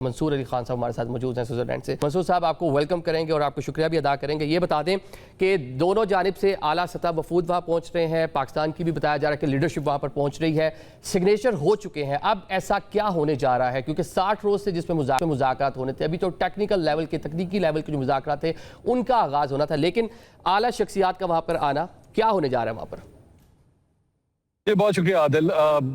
मंसूर अली खान साहब हमारे साथ मौजूद हैं स्विट्जरलैंड से। मंसूर साहब, आपको वेलकम करेंगे और आपको शुक्रिया भी अदा करेंगे। ये बता दें कि दोनों जानिब से आला सतह वफूद वहाँ पहुँच रहे हैं, पाकिस्तान की भी बताया जा रहा है कि लीडरशिप वहाँ पर पहुँच रही है, सिग्नेचर हो चुके हैं। अब ऐसा क्या होने जा रहा है, क्योंकि 60 रोज़ से जिसमें मुज़ाकरात होने थे, अभी तो टेक्निकल लेवल के, तकनीकी लेवल के जो मुज़ाकरात थे उनका आगाज़ होना था, लेकिन आला शख्सियात का वहाँ पर आना, क्या होने जा रहा है वहाँ पर? जी, बहुत शुक्रिया आदिल।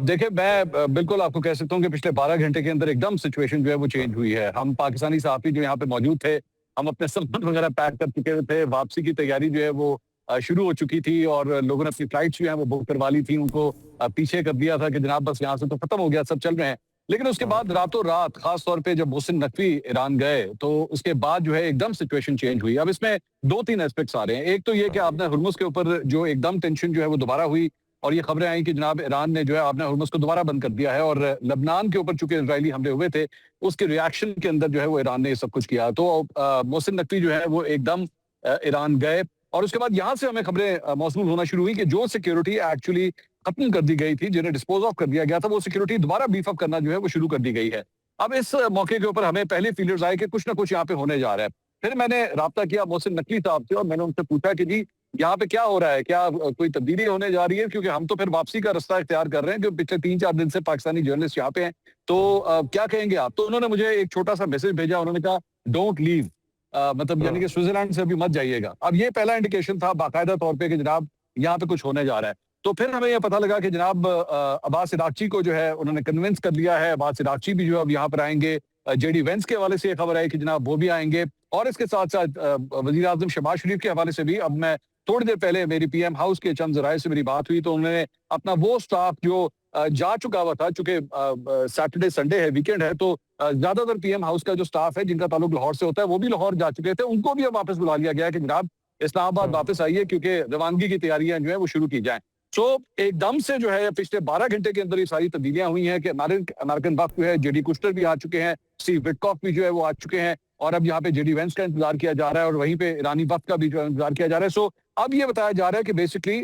देखिए, मैं बिल्कुल आपको कह सकता हूँ कि पिछले 12 घंटे के अंदर एकदम सिचुएशन जो है वो चेंज हुई है। हम पाकिस्तानी सहाफ़ी जो यहाँ पे मौजूद थे, हम अपने सामान वगैरह पैक कर चुके थे, वापसी की तैयारी जो है वो शुरू हो चुकी थी और लोगों ने अपनी फ्लाइट्स जो है वो बुक करवा ली थी, उनको पीछे कर दिया था कि जनाब बस यहाँ से तो खत्म हो गया, सब चल रहे हैं। लेकिन उसके बाद रातों रात, खास तौर पे जब मोहसिन नकवी ईरान गए, तो उसके बाद जो है एकदम सिचुएशन चेंज हुई। अब इसमें 2-3 एस्पेक्ट्स आ रहे हैं। एक तो ये कि आपने हुर्मुज़ के ऊपर जो एकदम टेंशन जो है वो दोबारा हुई और ये खबरें आई कि जनाब ईरान ने जो है आपने हुर्मुज़ को दोबारा बंद कर दिया है और लबनान के ऊपर चूंकि इजरायली हमले हुए थे, उसके रिएक्शन के अंदर जो है वो ईरान ने ये सब कुछ किया। तो मोहसिन नकवी जो है वो एकदम ईरान गए और उसके बाद यहाँ से हमें खबरें मौसूल होना शुरू हुई कि जो सिक्योरिटी एक्चुअली खत्म कर दी गई थी, जिन्हें डिस्पोज ऑफ कर दिया गया था, वो सिक्योरिटी दोबारा बीफ अप करना जो है वो शुरू कर दी गई है। अब इस मौके के ऊपर हमें पहले फीलर्स आए कि कुछ ना कुछ यहाँ पे होने जा रहा है। फिर मैंने राब्ता किया मोहसिन नकवी साहब से और मैंने उनसे पूछा कि जी यहाँ पे क्या हो रहा है, क्या कोई तब्दीली होने जा रही है, क्योंकि हम तो फिर वापसी का रास्ता इख्तियार कर रहे हैं, क्योंकि पिछले 3-4 दिन से पाकिस्तानी जर्नलिस्ट यहाँ पे हैं, तो क्या कहेंगे आप? तो उन्होंने मुझे एक छोटा सा मैसेज भेजा, उन्होंने कहा डोंट लीव, मतलब यानी कि स्विट्जरलैंड से अभी मत जाइएगा। अब ये पहला इंडिकेशन था बाकायदा तौर पे कि जनाब यहाँ पे कुछ होने जा रहा है। तो फिर हमें यह पता लगा कि जनाब अब्बास इराक़ची को जो है उन्होंने कन्विंस कर लिया है, अब्बास इराक़ची भी जो है अब यहाँ पर आएंगे। जेडी वेंस के हवाले से ये खबर आई कि जनाब वो भी आएंगे और इसके साथ साथ वज़ीर आज़म शहबाज शरीफ के हवाले से भी अब मैं थोड़ी देर पहले मेरी पीएम हाउस के चंद ज़राए से मेरी बात हुई, तो उन्होंने अपना वो स्टाफ जो जा चुका हुआ था, चूंकि सैटरडे संडे है, वीकेंड है, तो ज्यादातर पीएम हाउस का जो स्टाफ है जिनका ताल्लुक लाहौर से होता है वो भी लाहौर जा चुके थे, उनको भी अब वापस बुला लिया गया है कि जनाब इस्लामाबाद वापस आइए क्योंकि रवानगी की तैयारियां जो है वो शुरू की जाएं। सो एकदम से जो है पिछले 12 घंटे के अंदर ये सारी तब्दीलियां हुई हैं कि अमेरिकन वक्त जो है जेडी कुस्टर भी आ चुके हैं, स्टीव विटकॉफ भी जो है वो आ चुके हैं और अब यहाँ पे जेडी वेंस का इंतजार किया जा रहा है और वहीं पे ईरानी वक्त का भी जो इंतजार किया जा रहा है। सो अब ये बताया जा रहा है कि बेसिकली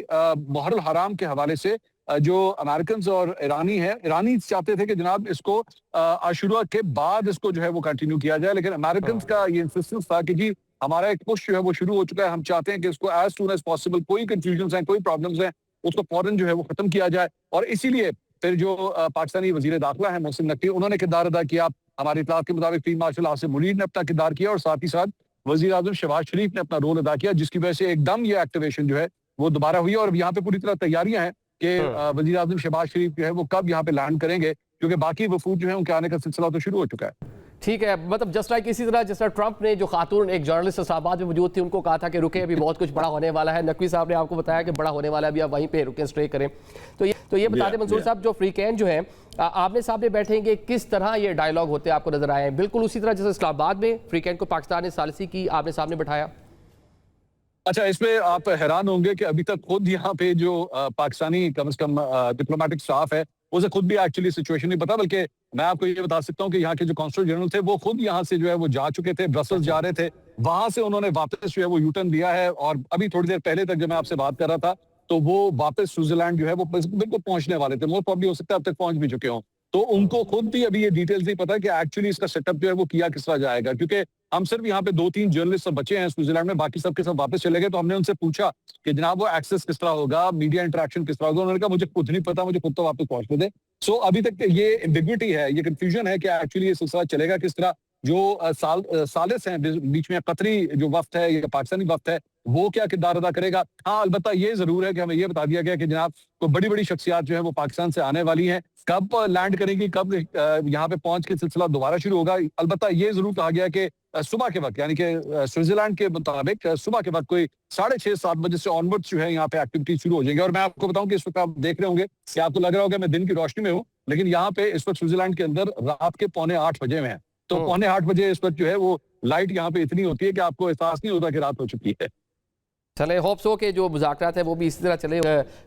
मुहर्रम हराम के हवाले से जो अमेरिकन और ईरानी चाहते थे कि जनाब इसको आशुरा के बाद इसको जो है वो कंटिन्यू किया जाए, लेकिन अमेरिकन का ये इंसिस्टेंस था कि जी हमारा एक पुश जो है वो शुरू हो चुका है, हम चाहते हैं कि इसको एज सून एज पॉसिबल, कोई कंफ्यूजन है, कोई प्रॉब्लम्स हैं, उसको फौरन जो है वो खत्म किया जाए। और इसीलिए फिर जो पाकिस्तानी वजीर दाखिला है मोहसिन नकवी, उन्होंने किरदार अदा किया। हमारी इतलात के मुताबिक फील्ड मार्शल आसिम मुनीर ने अपना किरदार किया और साथ ही साथ वजीर आजम शहबाज शरीफ ने अपना रोल अदा किया, जिसकी वजह से एकदम ये एक्टिवेशन जो है वो दोबारा हुई और यहाँ पे पूरी तरह तैयारियां हैं कि वजीर आजम शहबाज शरीफ जो है वो कब यहाँ पे लैंड करेंगे, क्योंकि बाकी वफूद जो है उनके आने का सिलसिला तो शुरू हो चुका है। ठीक है, मतलब जस्ट लाइक इसी तरह जिस तरह ट्रंप ने जो खातून एक जर्नलिस्ट इस्लामाबाद में मौजूद थी उनको कहा था कि रुके अभी बहुत कुछ बड़ा होने वाला है, नकवी साहब ने आपको बताया कि बड़ा होने वाला है, अभी आप वहीं पे रुके, स्टे करें। तो ये बता दें मंसूर साहब, जो फ्रीकैन जो है आपने सामने बैठेंगे, किस तरह ये डायलॉग होते आपको नजर आए? बिल्कुल उसी तरह जैसे इस्लामाबाद में फ्रीकैन को पाकिस्तान ने सालिसी की आपने सामने बैठाया? अच्छा, इसमें आप हैरान होंगे कि अभी तक खुद यहाँ पे जो पाकिस्तानी कम से कम डिप्लोमेटिक स्टाफ है उसे खुद भी एक्चुअली सिचुएशन नहीं पता, बल्कि मैं आपको ये बता सकता हूँ कि यहाँ के जो कॉन्सुलेट जनरल थे वो खुद यहाँ से जो है वो जा चुके थे, ब्रसल्स जा रहे थे, वहां से उन्होंने वापस जो है वो यूटर्न दिया है और अभी थोड़ी देर पहले तक जब मैं आपसे बात कर रहा था तो वो वापस स्विट्जरलैंड जो है वो बिल्कुल पहुंचने वाले थे, मोस्ट प्रॉब्ली हो सकता है अब तक पहुंच भी चुके हों। तो उनको खुद भी अभी ये डिटेल्स नहीं पता कि एक्चुअली इसका सेटअप जो है वो किया किस तरह जाएगा, क्योंकि हम सिर्फ यहाँ पे 2-3 जर्नलिस्ट सब बचे हैं स्विट्जरलैंड में, बाकी सब के सब वापस चले गए। तो हमने उनसे पूछा कि जनाब वो एक्सेस किस तरह होगा, मीडिया इंटरेक्शन किस तरह होगा, उन्होंने कहा मुझे खुद नहीं पता, मुझे खुद तो वापस पहुंचने दे। सो अभी तक ये एम्बिग्विटी है, ये कंफ्यूजन है कि एक्चुअली ये सिलसिला चलेगा किस तरह। जो सालिस हैं बीच में कतरी जो वफ्त है या पाकिस्तानी वफ्त है वो क्या किरदार अदा करेगा। हाँ, अलबत्ता ये जरूर है कि हमें ये बता दिया गया कि जनाब कोई बड़ी बड़ी शख्सियात जो है वो पाकिस्तान से आने वाली हैं, कब लैंड करेंगी, कब यहाँ पे पहुंच के सिलसिला दोबारा शुरू होगा। अलबत्ता ये जरूर कहा गया कि सुबह के वक्त, यानी कि स्विट्जरलैंड के मुताबिक सुबह के वक्त कोई 6:30-7 बजे से ऑनवर्ड्स जो है यहाँ पे एक्टिविटी शुरू हो जाएंगी। और मैं आपको बताऊं कि इस वक्त आप देख रहे होंगे कि आपको लग रहा होगा मैं दिन की रोशनी में हूँ, लेकिन यहाँ पे इस वक्त स्विट्जरलैंड के अंदर रात के 7:45 बजे में है। तो 7:45 बजे इस वक्त जो है वो लाइट यहाँ पे इतनी होती है कि आपको एहसास नहीं होता कि रात हो चुकी है। चले होप्स हो कि जो मुज़ाकरात है वो भी इसी तरह चले,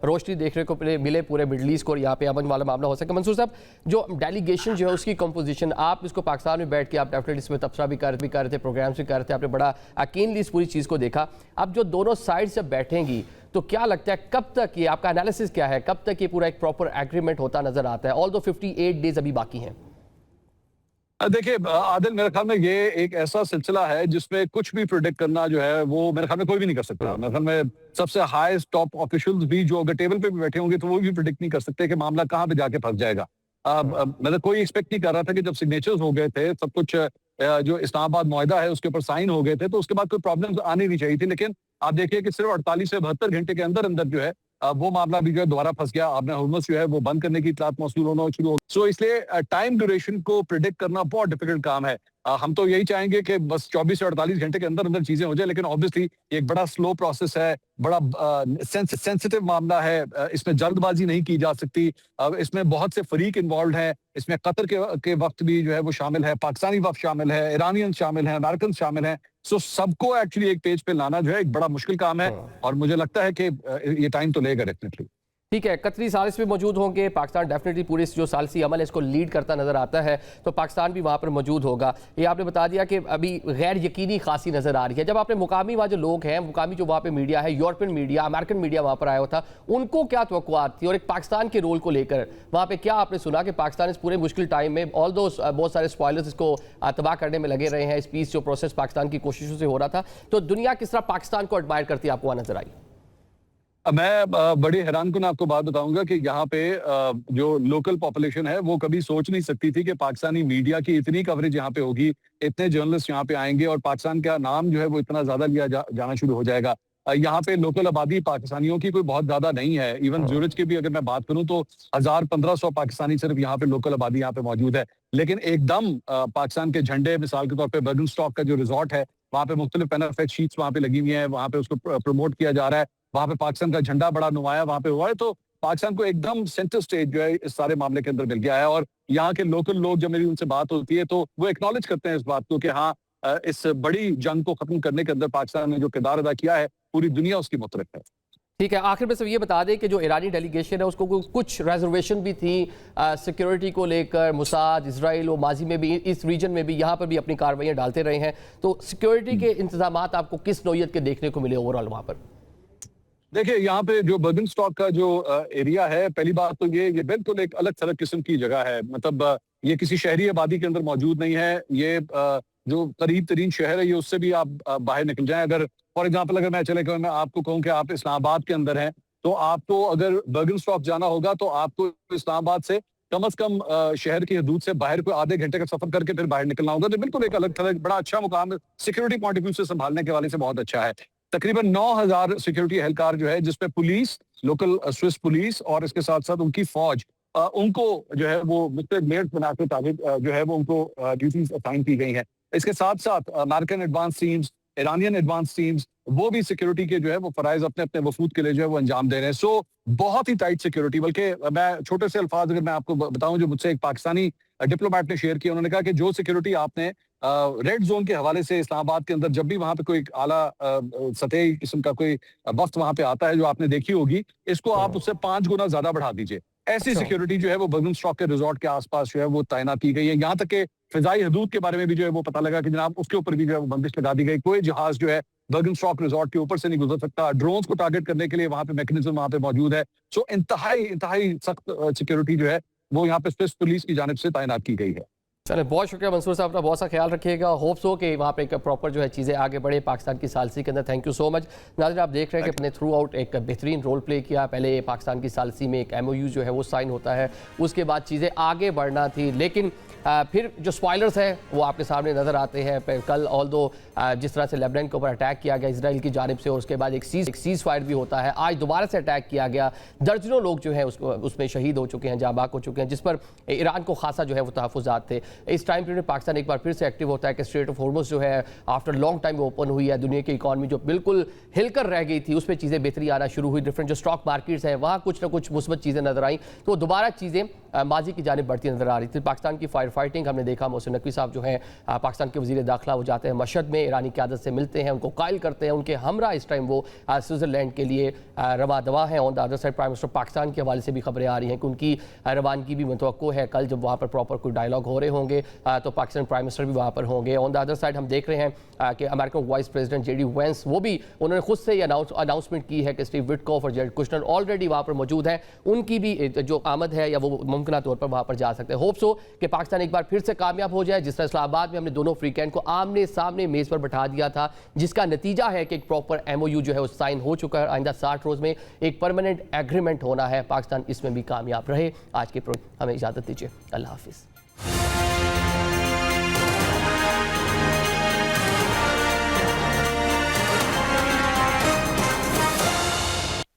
रोशनी देखने को मिले पूरे मिडल ईस्ट को और यहाँ पे अमन वाला मामला हो सके। मंसूर साहब, जो डेलीगेशन जो है उसकी कंपोजिशन, आप इसको पाकिस्तान में बैठ के आप डेफिनेटली इसमें तबसरा भी कर रहे थे, प्रोग्राम्स भी कर रहे थे, आपने बड़ा अकीनली इस पूरी चीज़ को देखा। अब जो दोनों साइड से बैठेंगी तो क्या लगता है कब तक ये, आपका एनालिसिस क्या है, कब तक ये पूरा एक प्रॉपर एग्रीमेंट होता नजर आता है? ऑल दो 58 डेज अभी बाकी हैं। देखिए आदिल, मेरे ख्याल में ये एक ऐसा सिलसिला है जिसमें कुछ भी प्रिडिक्ट करना जो है वो मेरे ख्याल में कोई भी नहीं कर सकता। मेरे ख्याल में सबसे हाईएस्ट टॉप ऑफिशियल्स भी जो अगर टेबल पे भी बैठे होंगे तो वो भी प्रिडिक्ट नहीं कर सकते कि मामला कहाँ पे जाके फंस जाएगा। मतलब कोई एक्सपेक्ट नहीं कर रहा था कि जब सिग्नेचर्स हो गए थे, सब कुछ जो इस्लामाबाद मुआहदा है उसके ऊपर साइन हो गए थे, तो उसके बाद कोई प्रॉब्लम्स आनी नहीं चाहिए थी। लेकिन आप देखिए कि सिर्फ 48 से 72 घंटे के अंदर अंदर जो है वो मामला भी जो है दोबारा फंस गया। आपने हुर्मुज़ जो है वो बंद करने की इत्तलात मौसूल होना शुरू हो। सो इसलिए टाइम ड्यूरेशन को प्रिडिक्ट करना बहुत डिफिकल्ट काम है। हम तो यही चाहेंगे कि बस 24 से 48 घंटे के अंदर अंदर चीजें हो जाए, लेकिन ऑब्वियसली एक बड़ा स्लो प्रोसेस है, बड़ा सेंसिटिव मामला है। इसमें जल्दबाजी नहीं की जा सकती। इसमें बहुत से फरीक इन्वॉल्व हैं। इसमें कतर के वक्त भी जो है वो शामिल है, पाकिस्तानी वक्त शामिल है, ईरानियन शामिल हैं, अमेरिकन शामिल हैं। सो सबको एक्चुअली एक पेज पे लाना जो है एक बड़ा मुश्किल काम है, और मुझे लगता है कि ये टाइम तो लेगा डेफिनेटली। ठीक है, कतरी सालिस भी मौजूद होंगे। पाकिस्तान डेफिनेटली पूरी जो सालसी अमल है इसको लीड करता नजर आता है, तो पाकिस्तान भी वहाँ पर मौजूद होगा। ये आपने बता दिया कि अभी गैर यकीनी खासी नजर आ रही है। जब आपने मुकामी वहाँ जो लोग हैं, मुकामी जो वहाँ पे मीडिया है, यूरोपियन मीडिया, अमेरिकन मीडिया वहाँ पर आया हुआ था, उनको क्या तवक्कुआत थी और एक पाकिस्तान के रोल को लेकर वहाँ पे क्या आपने सुना कि पाकिस्तान इस पूरे मुश्किल टाइम में, ऑल दो बहुत सारे स्पॉयलर्स इसको तबाह करने में लगे रहे हैं, इस पीस जो प्रोसेस पाकिस्तान की कोशिशों से हो रहा था, तो दुनिया किस तरह पाकिस्तान को एडमायर करती है आपको वहाँ नजर आई? मैं बड़ी हैरानकुन आपको बात बताऊंगा कि यहाँ पे जो लोकल पॉपुलेशन है वो कभी सोच नहीं सकती थी कि पाकिस्तानी मीडिया की इतनी कवरेज यहाँ पे होगी, इतने जर्नलिस्ट यहाँ पे आएंगे और पाकिस्तान का नाम जो है वो इतना ज्यादा लिया जाना शुरू हो जाएगा। यहाँ पे लोकल आबादी पाकिस्तानियों की कोई बहुत ज्यादा नहीं है। इवन ज्यूरिच की भी अगर मैं बात करूं तो 1000-1500 पाकिस्तानी सिर्फ यहाँ पे लोकल आबादी यहाँ पे मौजूद है। लेकिन एकदम पाकिस्तान के झंडे, मिसाल के तौर पे बर्गनस्टॉक का जो रिजॉर्ट है वहाँ पे मुख्तलिफ पेनरफेक्ट शीट्स वहाँ पे लगी हुई है, वहाँ पे उसको प्रमोट किया जा रहा है, वहां पे पाकिस्तान का झंडा बड़ा नुमाया वहां पे हुआ है। तो पाकिस्तान को एकदम सेंटर स्टेज जो है इस सारे मामले के अंदर मिल गया है। और यहाँ के लोकल लोग, जब मेरी उनसे बात होती है तो वो एक्नॉलेज करते हैं इस बात को कि हाँ, इस बड़ी जंग को खत्म करने के अंदर पाकिस्तान ने जो किरदार अदा किया है पूरी दुनिया उसकी मुतरफ है। ठीक है, आखिर में सब ये बता दें कि जो ईरानी डेलीगेशन है उसको कुछ रिजर्वेशन भी थी सिक्योरिटी को लेकर। मुसाद, इजराइल, वो माजी में भी इस रीजन में भी यहाँ पर भी अपनी कार्रवाइयाँ डालते रहे हैं, तो सिक्योरिटी के इंतजाम आपको किस नौयत के देखने को मिले ओवरऑल वहाँ पर? देखिए, यहाँ पे जो बर्गनस्टॉक का जो एरिया है, पहली बात तो ये बिल्कुल एक अलग थलग किस्म की जगह है। मतलब ये किसी शहरी आबादी के अंदर मौजूद नहीं है। ये जो करीब तरीन शहर है ये उससे भी आप बाहर निकल जाएं। अगर फॉर एग्जांपल अगर मैं आपको कहूँ कि आप इस्लामाबाद के अंदर हैं, तो आपको अगर बर्गनस्टॉक जाना होगा तो आपको इस्लामाबाद से कम शहर की हदूद से बाहर कोई आधे घंटे का सफर करके फिर बाहर निकलना होगा। तो बिल्कुल एक अलग थलग बड़ा अच्छा मुकाम है, सिक्योरिटी पॉइंट ऑफ व्यू से संभालने के वाले से बहुत अच्छा है। तकरीबन 9000 सिक्योरिटी एहलकार जो है, जिसपे पुलिस, लोकल स्विस पुलिस और इसके साथ साथ उनकी फौज, उनको जो है वो मेयर्स बना के जो है वो उनको ड्यूटीज असाइन की गई हैं। इसके साथ साथ American advance teams, Iranian advance teams, वो भी सिक्योरिटी के जो है वो फराइज अपने अपने वफूद के लिए जो है वो अंजाम दे रहे हैं। सो बहुत ही टाइट सिक्योरिटी। बल्कि मैं छोटे से अल्फाज अगर मैं आपको बताऊं जो मुझसे एक पाकिस्तानी डिप्लोमेट ने शेयर किया, उन्होंने कहा कि जो सिक्योरिटी आपने रेड जोन के हवाले से इस्लामाबाद के अंदर जब भी वहां पे कोई आला सतही किस्म का कोई वक्त वहां पे आता है जो आपने देखी होगी, इसको आप उससे 5 गुना ज्यादा बढ़ा दीजिए। ऐसी सिक्योरिटी जो है वो बर्गनस्टॉक के रिजॉर्ट के आसपास जो है वो तैनात की गई है। यहाँ तक के फिजाई हदूद के बारे में भी जो है वो पता लगा कि जनाब उसके ऊपर भी जो है वो बंदिश लगा दी गई। कोई जहाज जो है बर्गनस्टॉक रिजॉर्ट के ऊपर से नहीं गुजर सकता। ड्रोन्स को टारगेट करने के लिए वहां पे मैकेनिज्म वहां पे मौजूद है। सो इंतहाई सख्त सिक्योरिटी जो है वो यहाँ पे स्विस पुलिस की जानिब से तैनात की गई है। चले, बहुत शुक्रिया मंसूर साहब, अपना बहुत सा ख्याल रखिएगा। होप्स हो कि वहाँ पे एक प्रॉपर जो है चीज़ें आगे बढ़े पाकिस्तान की सालसी के अंदर। Thank you so much. नाज़रीन, आप देख रहे हैं कि अपने थ्रू आउट एक बेहतरीन रोल प्ले किया। पहले पाकिस्तान की सालसी में एक MOU जो है वो साइन होता है, उसके बाद चीज़ें आगे बढ़ना थी, लेकिन फिर जो स्पॉयलर्स हैं वो आपके सामने नज़र आते हैं। कल ऑल दो जिस तरह से लेबनान के ऊपर अटैक किया गया इसराइल की जानिब से, और उसके बाद एक सीज़ फायर भी होता है, आज दोबारा से अटैक किया गया, दर्जनों लोग जो है उसमें शहीद हो चुके हैं, जाँ बाक हो चुके हैं, जिस पर ईरान को खासा जो है वो तहफ़्फ़ुज़ात थे। इस टाइम पीरियड पाकिस्तान एक बार फिर से एक्टिव होता है कि स्ट्रेट ऑफ हॉर्मुज़ जो है आफ्टर लॉन्ग टाइम ओपन हुई है। दुनिया की इकॉनमी जो बिल्कुल हिलकर रह गई थी, उस पर चीज़ें बेहतरी आना शुरू हुई। डिफरेंट जो स्टॉक मार्केट्स है वहाँ कुछ ना कुछ मुस्बत चीज़ें नजर आई, तो दोबारा चीज़ें माजी की जानिब बढ़ती नजर आ रही थी। पाकिस्तान की फायर फाइटिंग हमने देखा, मोहसिन नकवी साहब जो हैं पाकिस्तान के वज़ीर दाखिला, वो जाते हैं मशहद में, ईरानी क़यादत से मिलते हैं, उनको कायल करते हैं, उनके हमरा इस टाइम वो स्विट्ज़रलैंड के लिए रवा दवा हैं। On the other side prime minister Pakistan के हवाले से भी खबरें आ रही हैं कि उनकी रवानगी भी मुतवक्को है। कल जब वहाँ पर प्रॉपर कोई डायलॉग हो रहे होंगे तो पाकिस्तान प्राइम मिनिस्टर भी वहाँ पर होंगे। ऑन द अदर साइड हम देख रहे हैं कि American vice president JD Vance, वो भी उन्होंने खुद से ये अनाउंसमेंट की है कि स्टीव विटकॉफ और जेरेड कुशनर ऑलरेडी वहाँ पर मौजूद हैं। उनकी भी जो आमद है या वो मुमकिन तौर पर वहां पर जा सकते हैं। होप्स हो कि पाकिस्तान एक बार फिर से कामयाब हो जाए, जिस तरह इस्लामाबाद में हमने दोनों फ्री कैंप को आमने सामने मेज पर बैठा दिया था, जिसका नतीजा है कि एक प्रॉपर MOU जो है वो साइन हो चुका है। आइंदा 60 रोज में एक परमानेंट एग्रीमेंट होना है। पाकिस्तान इसमें भी कामयाब रहे। आज के प्रोग्राम हमें इजाजत दीजिए। अल्लाह हाफिज।